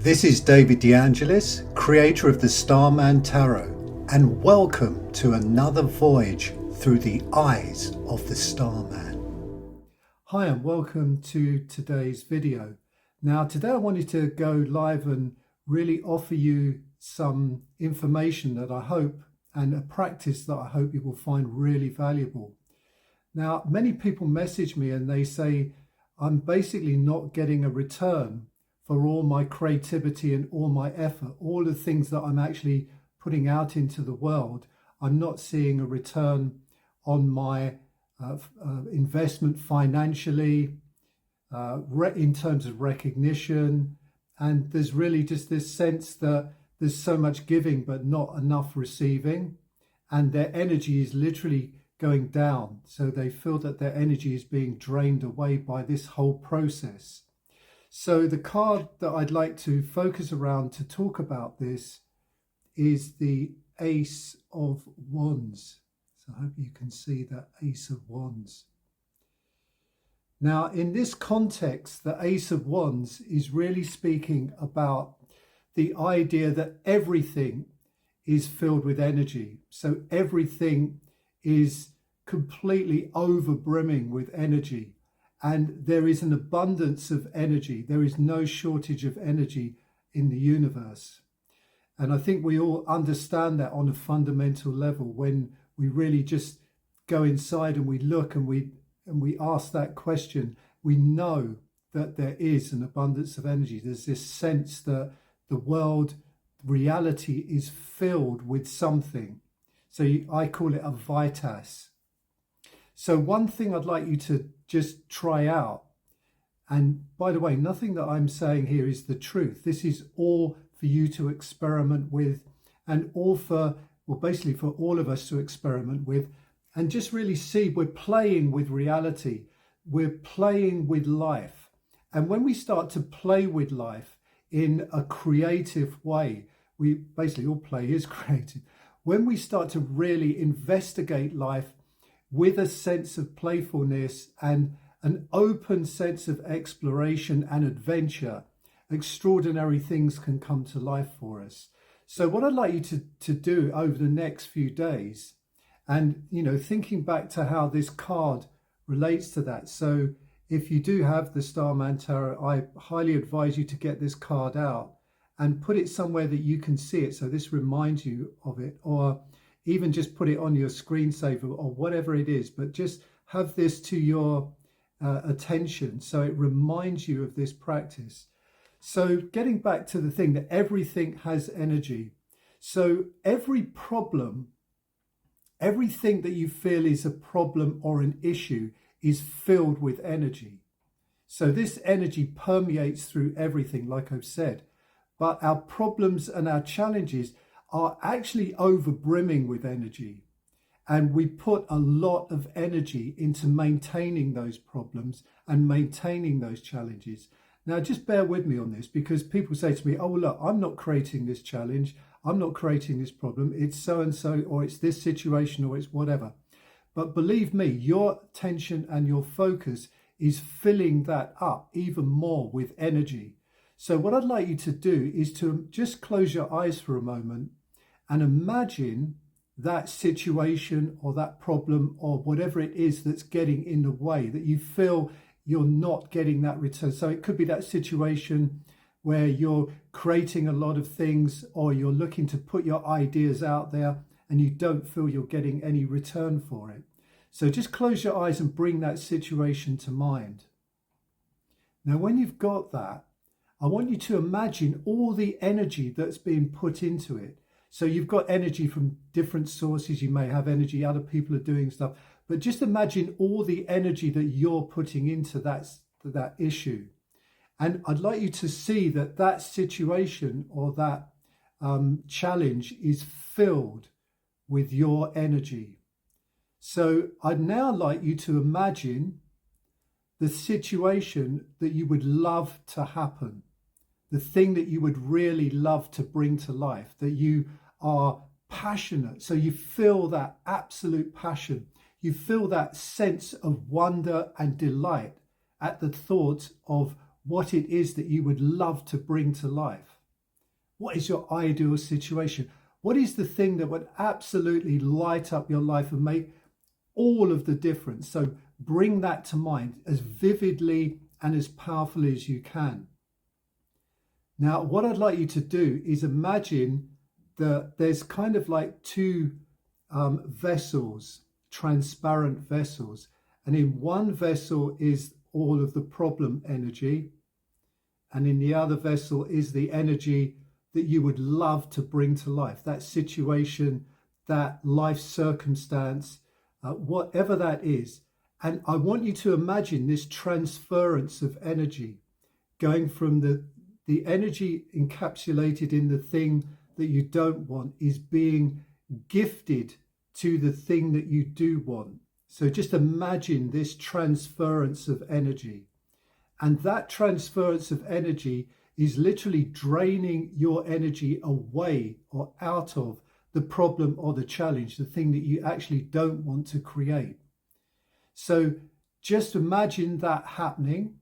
This is Davide De Angelis, creator of the Starman Tarot, and welcome to another voyage through the eyes of the Starman. Hi and welcome to today's video. Now today I wanted to go live and really offer you some information that I hope, and a practice that I hope you will find really valuable. Now many people message me and they say I'm basically not getting a return for all my creativity and all my effort, all the things that I'm actually putting out into the world. I'm not seeing a return on my investment financially, in terms of recognition. And there's really just this sense that there's so much giving but not enough receiving, and their energy is literally going down. So they feel that their energy is being drained away by this whole process. So the card that I'd like to focus around to talk about this is the Ace of Wands. So I hope you can see that Ace of Wands. Now in this context, the Ace of Wands is really speaking about the idea that everything is filled with energy. So everything is completely over brimming with energy. And there is an abundance of energy. There is no shortage of energy in the universe. And I think we all understand that on a fundamental level when we really just go inside and we look and we ask that question. We know that there is an abundance of energy. There's this sense that the world, reality is filled with something. So I call it a vitas. So one thing I'd like you to just try out, and by the way, nothing that I'm saying here is the truth. This is all for you to experiment with, and all for, well, basically for all of us to experiment with, and just really see we're playing with reality. We're playing with life. And when we start to play with life in a creative way, we basically, all play is creative. When we start to really investigate life with a sense of playfulness and an open sense of exploration and adventure, extraordinary things can come to life for us. So what I'd like you to do over the next few days, and thinking back to how this card relates to that. So if you do have the Starman Tarot, I highly advise you to get this card out and put it somewhere that you can see it, so this reminds you of it, or even just put it on your screensaver or whatever it is, but just have this to your attention so it reminds you of this practice. So getting back to the thing that everything has energy. So every problem, everything that you feel is a problem or an issue is filled with energy. So this energy permeates through everything, like I've said. But our problems and our challenges are actually over brimming with energy. And we put a lot of energy into maintaining those problems and maintaining those challenges. Now, just bear with me on this, because people say to me, oh, look, I'm not creating this challenge. I'm not creating this problem. It's so-and-so, or it's this situation, or it's whatever. But believe me, your attention and your focus is filling that up even more with energy. So what I'd like you to do is to just close your eyes for a moment and imagine that situation or that problem or whatever it is that's getting in the way, that you feel you're not getting that return. So it could be that situation where you're creating a lot of things, or you're looking to put your ideas out there and you don't feel you're getting any return for it. So just close your eyes and bring that situation to mind. Now, when you've got that, I want you to imagine all the energy that's being put into it. So you've got energy from different sources. You may have energy, other people are doing stuff, but just imagine all the energy that you're putting into that issue. And I'd like you to see that that situation or that challenge is filled with your energy. So I'd now like you to imagine the situation that you would love to happen, the thing that you would really love to bring to life, that you are passionate. So you feel that absolute passion. You feel that sense of wonder and delight at the thought of what it is that you would love to bring to life. What is your ideal situation? What is the thing that would absolutely light up your life and make all of the difference? So bring that to mind as vividly and as powerfully as you can. Now, what I'd like you to do is imagine that there's kind of like two vessels, transparent vessels. And in one vessel is all of the problem energy. And in the other vessel is the energy that you would love to bring to life, that situation, that life circumstance, whatever that is. And I want you to imagine this transference of energy going from the energy encapsulated in the thing that you don't want is being gifted to the thing that you do want. So just imagine this transference of energy. And that transference of energy is literally draining your energy away or out of the problem or the challenge, the thing that you actually don't want to create. So just imagine that happening,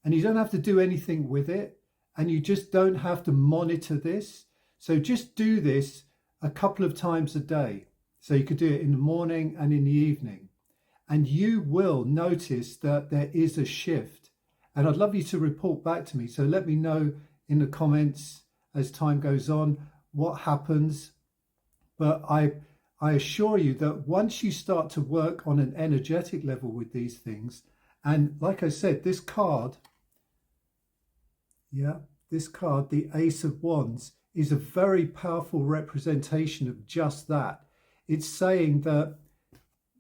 and you don't have to do anything with it, and you just don't have to monitor this. So just do this a couple of times a day. So you could do it in the morning and in the evening, and you will notice that there is a shift. And I'd love you to report back to me. So let me know in the comments as time goes on what happens. But I assure you that once you start to work on an energetic level with these things, and like I said, this card, the Ace of Wands, is a very powerful representation of just that. It's saying that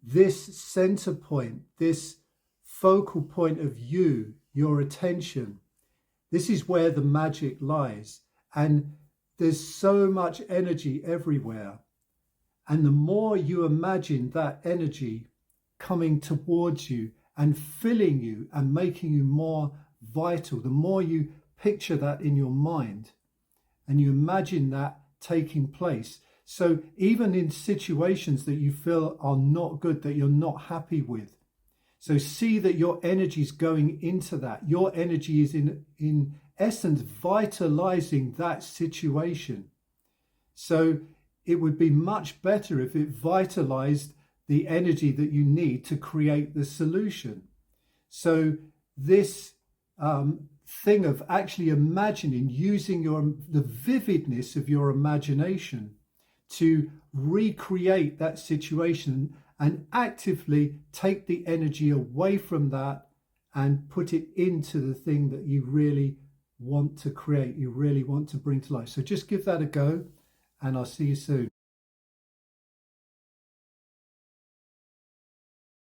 this center point, this focal point of you, your attention, this is where the magic lies. And there's so much energy everywhere. And the more you imagine that energy coming towards you and filling you and making you more vital, the more you picture that in your mind and you imagine that taking place. So even in situations that you feel are not good, that you're not happy with, so see that your energy is going into that. Your energy is in essence vitalizing that situation. So it would be much better if it vitalized the energy that you need to create the solution. So this thing of actually imagining, using the vividness of your imagination to recreate that situation and actively take the energy away from that and put it into the thing that you really want to create, you really want to bring to life. So just give that a go, and I'll see you soon.